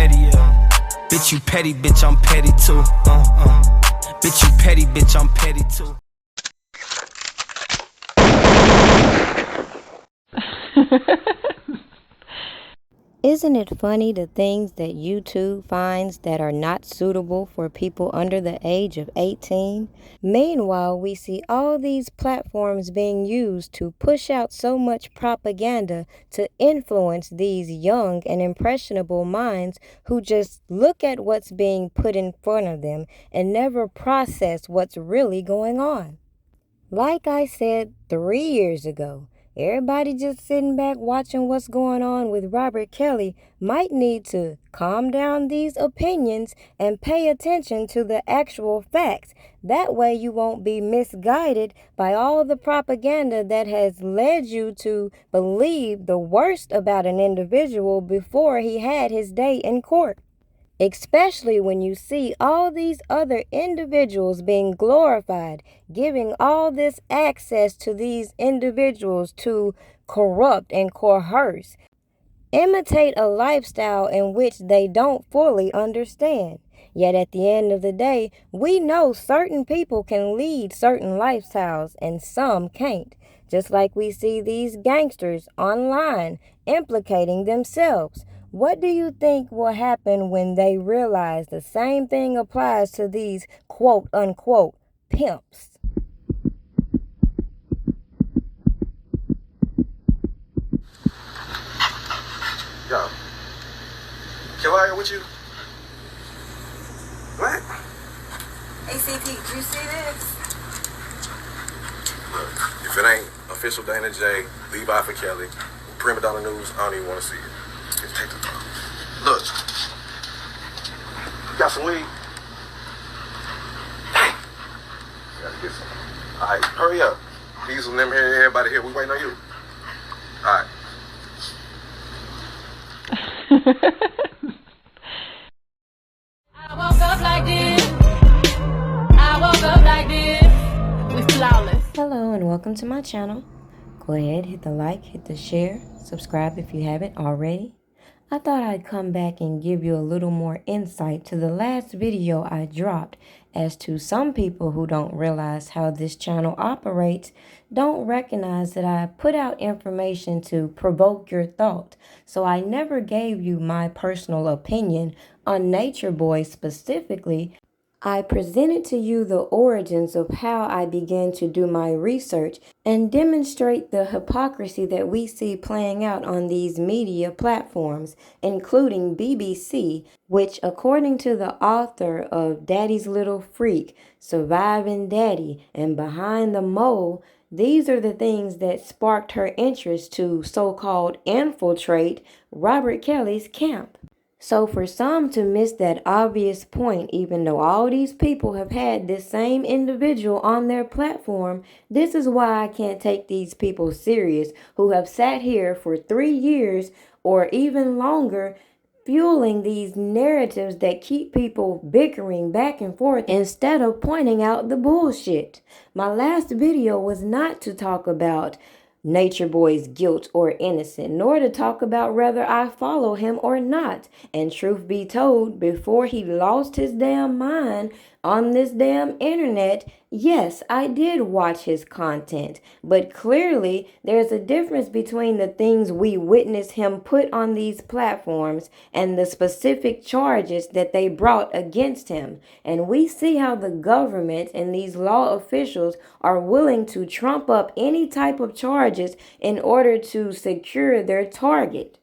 petty, Bitch, you petty, bitch, I'm petty too. Bitch, you petty, bitch, I'm petty too. Isn't it funny the things that YouTube finds that are not suitable for people under the age of 18? Meanwhile, we see all these platforms being used to push out so much propaganda to influence these young and impressionable minds who just look at what's being put in front of them and never process what's really going on. Like I said 3 years ago, everybody just sitting back watching what's going on with Robert Kelly might need to calm down these opinions and pay attention to the actual facts. That way you won't be misguided by all the propaganda that has led you to believe the worst about an individual before he had his day in court. Especially when you see all these other individuals being glorified, giving all this access to these individuals to corrupt and coerce, imitate a lifestyle in which they don't fully understand. Yet at the end of the day, we know certain people can lead certain lifestyles and some can't. Just like we see these gangsters online implicating themselves. What do you think will happen when they realize the same thing applies to these quote-unquote pimps? Yo, can I go with you? What? ACT, did you see this? Look, if it ain't official Dana J, Levi for Kelly, Primadonnanews, I don't even want to see it. Just take the time. Look, you got some weed? Dang. Gotta get some. All right, hurry up. These of them here, everybody here, we waiting on you. All right. I woke up like this. I woke up like this. We flawless. Hello and welcome to my channel. Go ahead, hit the like, hit the share, subscribe if you haven't already. I thought I'd come back and give you a little more insight to the last video I dropped as to some people who don't realize how this channel operates, don't recognize that I put out information to provoke your thought. So I never gave you my personal opinion on Nature Boy specifically. I presented to you the origins of how I began to do my research and demonstrate the hypocrisy that we see playing out on these media platforms, including BBC, which according to the author of Daddy's Little Freak, Surviving Daddy, and Behind the Mole, these are the things that sparked her interest to so-called infiltrate Robert Kelly's camp. So for some to miss that obvious point, even though all these people have had this same individual on their platform, this is why I can't take these people serious who have sat here for 3 years or even longer fueling these narratives that keep people bickering back and forth instead of pointing out the bullshit. My last video was not to talk about Nature Boy's guilt or innocent, nor to talk about whether I follow him or not. And truth be told, before he lost his damn mind on this damn internet, yes, I did watch his content. But clearly, there's a difference between the things we witness him put on these platforms and the specific charges that they brought against him. And we see how the government and these law officials are willing to trump up any type of charges in order to secure their target.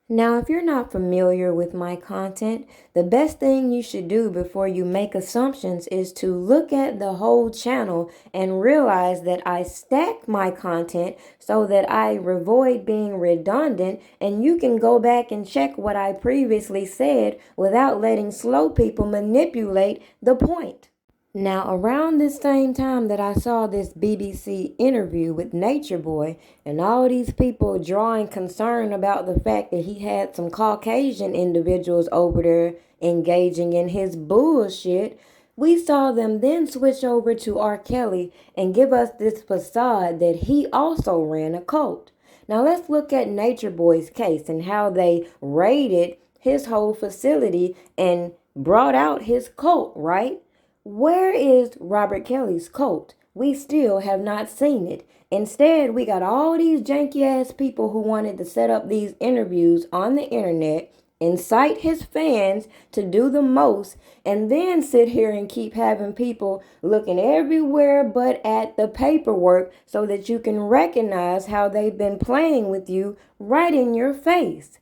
Now, if you're not familiar with my content, the best thing you should do before you make assumptions is to look at the whole channel and realize that I stack my content so that I avoid being redundant, and you can go back and check what I previously said without letting slow people manipulate the point. Now, around this same time that I saw this BBC interview with Nature Boy and all these people drawing concern about the fact that he had some Caucasian individuals over there engaging in his bullshit, we saw them then switch over to R. Kelly and give us this facade that he also ran a cult. Now, let's look at Nature Boy's case and how they raided his whole facility and brought out his cult, right? Where is Robert Kelly's cult? We still have not seen it. Instead, we got all these janky ass people who wanted to set up these interviews on the internet, incite his fans to do the most, and then sit here and keep having people looking everywhere but at the paperwork so that you can recognize how they've been playing with you right in your face.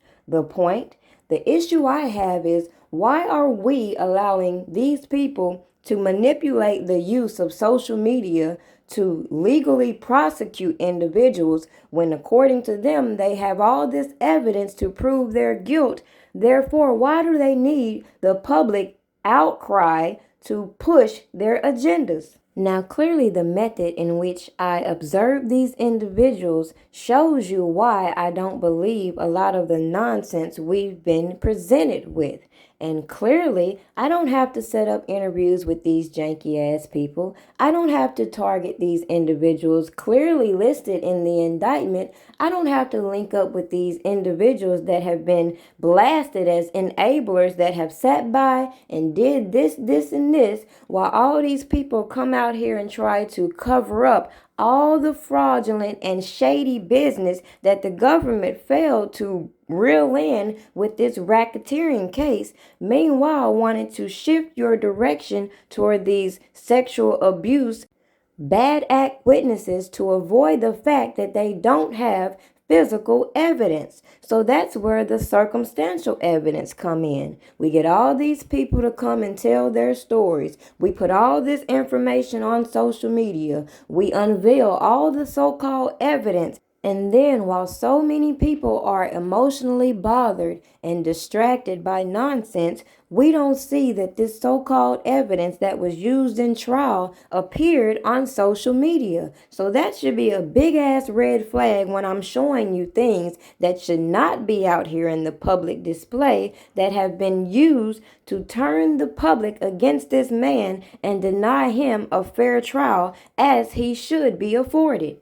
The issue I have is, why are we allowing these people to manipulate the use of social media to legally prosecute individuals when, according to them, they have all this evidence to prove their guilt? Therefore, why do they need the public outcry to push their agendas? Now, clearly the method in which I observe these individuals shows you why I don't believe a lot of the nonsense we've been presented with. And clearly, I don't have to set up interviews with these janky ass people. I don't have to target these individuals clearly listed in the indictment. I don't have to link up with these individuals that have been blasted as enablers that have sat by and did this, and this, while all these people come out here and try to cover up all the fraudulent and shady business that the government failed to reel in with this racketeering case, meanwhile wanting to shift your direction toward these sexual abuse bad act witnesses to avoid the fact that they don't have physical evidence. So that's where the circumstantial evidence come in. We get all these people to come and tell their stories. We put all this information on social media. We unveil all the so-called evidence. And then, while so many people are emotionally bothered and distracted by nonsense, we don't see that this so-called evidence that was used in trial appeared on social media. So that should be a big-ass red flag when I'm showing you things that should not be out here in the public display that have been used to turn the public against this man and deny him a fair trial as he should be afforded.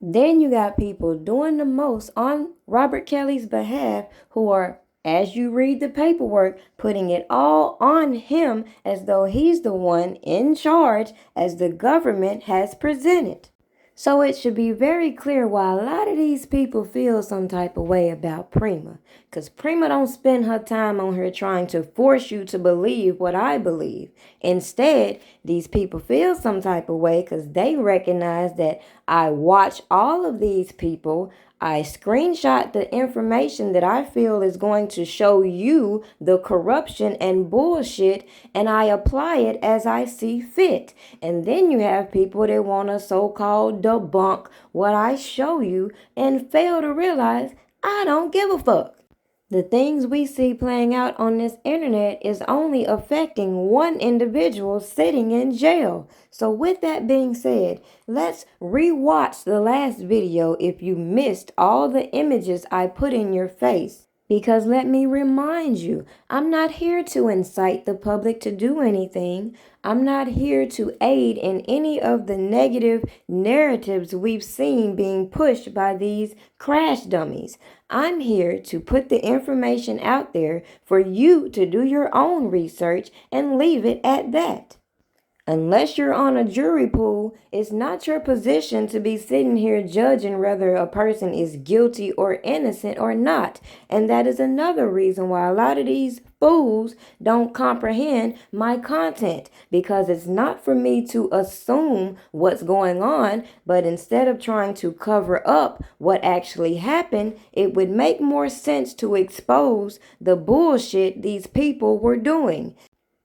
Then you got people doing the most on Robert Kelly's behalf who are, as you read the paperwork, putting it all on him as though he's the one in charge, as the government has presented. So it should be very clear why a lot of these people feel some type of way about Prima. Because Prima don't spend her time on here trying to force you to believe what I believe. Instead, these people feel some type of way because they recognize that I watch all of these people. I screenshot the information that I feel is going to show you the corruption and bullshit, and I apply it as I see fit. And then you have people that want to so-called debunk what I show you and fail to realize I don't give a fuck. The things we see playing out on this internet is only affecting one individual sitting in jail. So with that being said, let's rewatch the last video if you missed all the images I put in your face. Because let me remind you, I'm not here to incite the public to do anything. I'm not here to aid in any of the negative narratives we've seen being pushed by these crash dummies. I'm here to put the information out there for you to do your own research and leave it at that. Unless you're on a jury pool, it's not your position to be sitting here judging whether a person is guilty or innocent or not. And that is another reason why a lot of these fools don't comprehend my content, because it's not for me to assume what's going on, but instead of trying to cover up what actually happened, it would make more sense to expose the bullshit these people were doing.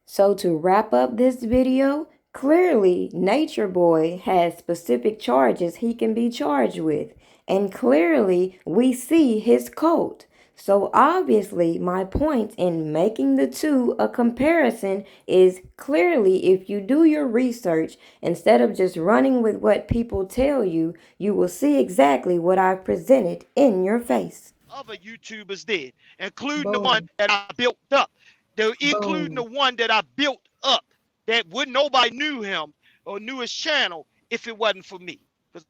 So to wrap up this video, clearly Nature Boy has specific charges he can be charged with. And clearly we see his cult. So obviously my point in making the two a comparison is, clearly if you do your research, instead of just running with what people tell you, you will see exactly what I've presented in your face. Other YouTubers did, including the one that I built up. Including the one that I built up, that nobody knew him or knew his channel if it wasn't for me. Because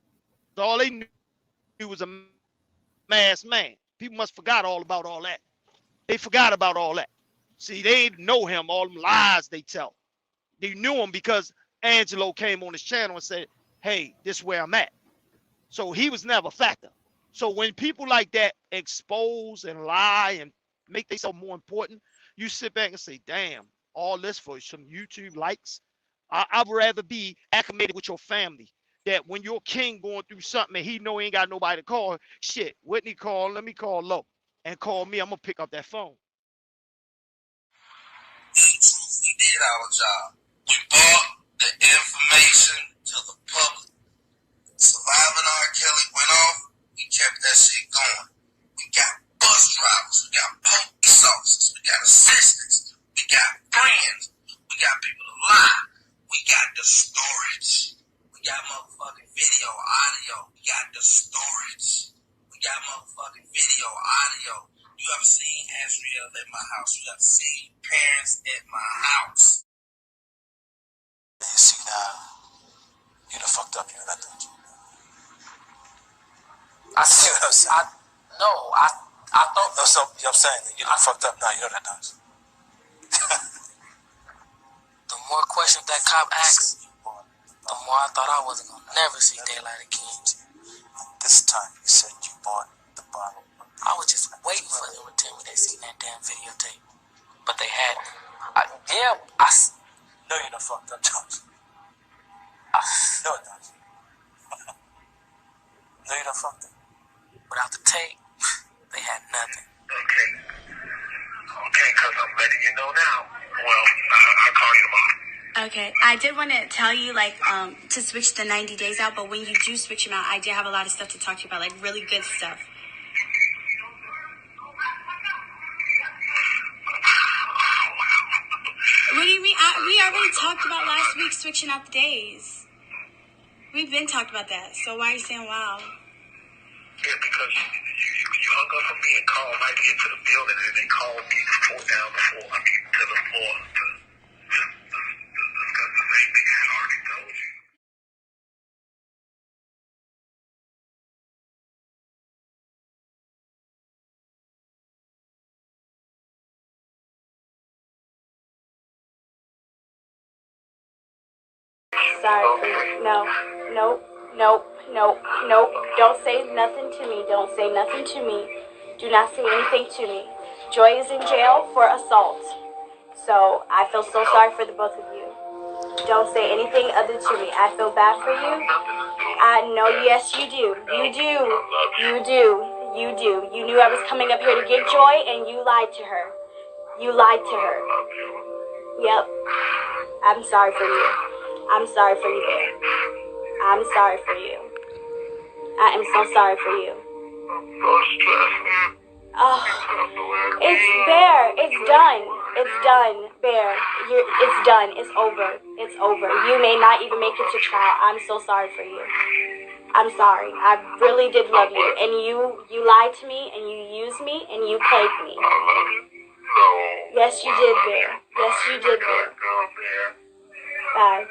all they knew was a masked man. People must forgot all about all that. They forgot about all that. See, they didn't know him, all them lies they tell. They knew him because Angelo came on his channel and said, hey, this is where I'm at. So he was never a factor. So when people like that expose and lie and make themselves more important, you sit back and say, damn, all this for some YouTube likes. I'd rather be acclimated with your family. That when your king going through something and he know he ain't got nobody to call, shit, Whitney call, let me call Low and call me. I'm gonna pick up that phone. We did our job. We brought the information to the public. Surviving R. Kelly went off, we kept that shit going. We got bus drivers, we got police officers, we got assistants, we got friends, we got people to lie, we got the storage, we got motherfucking video, audio, we got the storage, we got motherfucking video, audio. You ever seen Asriel at my house? You ever seen parents at my house? You see now, you done fucked up, you know that, don't you? I see what I'm saying. I thought. No, so, you know what I'm saying? You done fucked up now, you know that, don't you? The more questions that cop asked, the more I thought I wasn't gonna never see daylight again. This time you said you bought the bottle. I was just waiting for them to tell me they seen that damn videotape, but they hadn't. No, you done fucked up, don't you? No, don't you? No, you done fucked up. Without the tape, they had nothing. Okay, because I'm letting you know now. Well, I'll call you tomorrow. Okay, I did want to tell you, to switch the 90 days out, but when you do switch them out, I did have a lot of stuff to talk to you about, really good stuff. What do you mean? We already talked about last week switching out the days. We've been talked about that, so why are you saying wow? Yeah, because you hung up on me and called right here to the building, and they called me to the floor to discuss the same thing I had already told you. Sorry for you. No. Don't say nothing to me. Don't say nothing to me. Do not say anything to me. Joy is in jail for assault. So I feel so sorry for the both of you. Don't say anything other to me. I feel bad for you. I know, yes, you do. You do. You knew I was coming up here to get Joy, and you lied to her. Yep. I'm sorry for you. I'm sorry for you, Bear. I'm sorry for you. I am so sorry for you. Oh, it's Bear. It's done. Bear. It's done. It's over. You may not even make it to trial. I'm so sorry for you. I'm sorry. I really did love you. And you lied to me, and you used me, and you played me. Yes, you did, Bear. Bye.